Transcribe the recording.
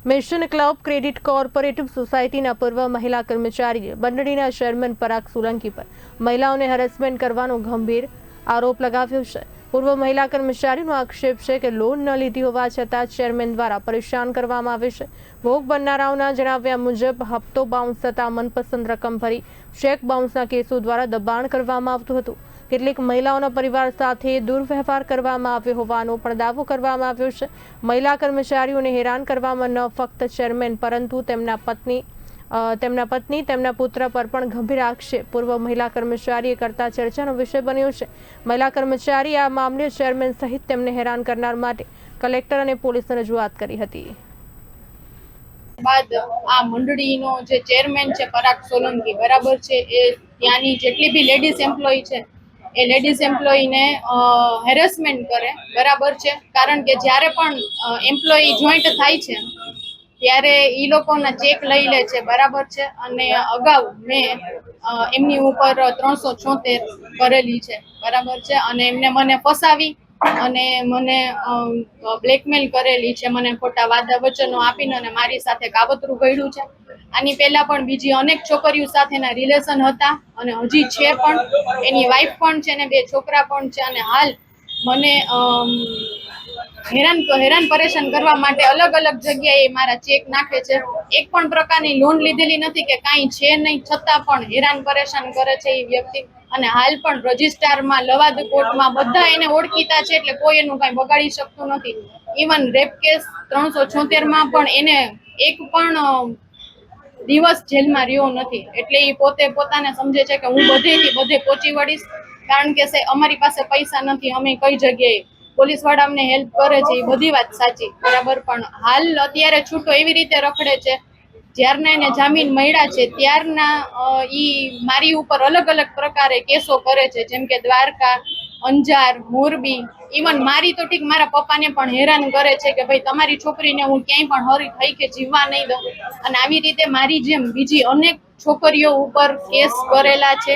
Mission club credit cooperative સોસાયટીના પૂર્વ મહિલા કર્મચારીએ બંડળીના ચેરમેન પરાગ સોલંકી પર મહિલાઓને હેરેસમેન્ટ કરવાનો ગંભીર આરોપ લગાવ્યો છે। પૂર્વ મહિલા કર્મચારીનો આક્ષેપ છે કે લોન ન લીધી હોવા છતાં ચેરમેન દ્વારા પરેશાન કરવામાં આવે છે। ભોગ બનનારાઓના જણાવ્યા મુજબ હપ્તો બાઉન્સ થતાં મનપસંદ રકમ ભરી ચેક બાઉન્સના કેસો દ્વારા દબાણ કરવામાં આવતું હતું। કેટલીક મહિલાઓના પરિવાર સાથે દુર્વ્યવહાર કરવામાં આવ્યો હોવાનો પણ દાવો કરવામાં આવ્યો છે। મહિલા કર્મચારીઓને હેરાન કરવામાં ન ફક્ત ચેરમેન પરંતુ તેમના પત્ની તેમના પુત્ર પર પણ ગંભીર આક્ષેપ પૂર્વ મહિલા કર્મચારીએ કરતા ચર્ચાનો વિષય બન્યો છે। મહિલા કર્મચારી આ મામલે ચેરમેન સહિત તેમને હેરાન કરનાર માટે કલેક્ટર અને પોલીસને રજૂઆત કરી હતી। બાદ આ મંડળીનો જે ચેરમેન છે પરાગ સોલંકી બરાબર છે, એ ત્યાંની જેટલી બી લેડીઝ એમ્પ્લોય છે એ લેડીઝ એમ્પ્લોયીને હેરેસમેન્ટ કરે બરાબર છે। કારણ કે જ્યારે પણ એમ્પ્લોયી જોઈન્ટ થાય છે ત્યારે એ લોકોના ચેક લઈ લે છે બરાબર છે। અને અગાઉ મેં એમની ઉપર 376 કરેલી છે બરાબર છે, અને એમને મને ફસાવી અને મને બ્લેકમેલ કરેલી છે, મને ખોટા વાદા વચનો આપીને અને મારી સાથે કાવતરું ઘડ્યું છે। આની પહેલા પણ બીજી અનેક છોકરીઓ સાથેના રિલેશન હતા અને હજી છે પણ, એની વાઈફ પણ છે ને 2 છોકરા પણ છે, અને હાલ મને હેરાન પરેશાન કરવા માટે અલગ અલગ જગ્યાએ મારા ચેક નાખે છે। એક પણ પ્રકારની લોન લીધેલી નથી કે કાંઈ છે નહીં, છતાં પણ હેરાન પરેશાન કરે છે એ વ્યક્તિ। અને હાલ પણ રજિસ્ટ્રારમાં લવાદ કોર્ટમાં બધા એને ઓળખીતા છે, એટલે કોઈ એનું કાંઈ બગાડી શકતું નથી। ઇવન રેપ કેસ 376 પણ એને એક પણ દિવસ જેલમાં રહ્યો નથી, એટલે એ પોતાને સમજે છે કે હું બધે પહોંચી વળીશ। કારણ કે અમારી પાસે પૈસા નથી, અમે કઈ જગ્યાએ પોલીસ વાળા અમને હેલ્પ કરે છે, એ બધી વાત સાચી બરાબર, પણ હાલ અત્યારે છૂટો એવી રીતે રખડે છે જ્યારના એને જામીન મળ્યા છે ત્યારના ઈ મારી ઉપર અલગ અલગ પ્રકારે કેસો કરે છે, જેમ કે દ્વારકા, અંજાર, મોરબી, ઇવન મારી તો ઠીક મારા પપ્પાને પણ હેરાન કરે છે કે ભાઈ તમારી છોકરીને હું ક્યાંય પણ હરી થઈ કે જીવવા નહીં દઉં। અને આવી રીતે મારી જેમ બીજી અનેક છોકરીઓ ઉપર કેસ કરેલા છે,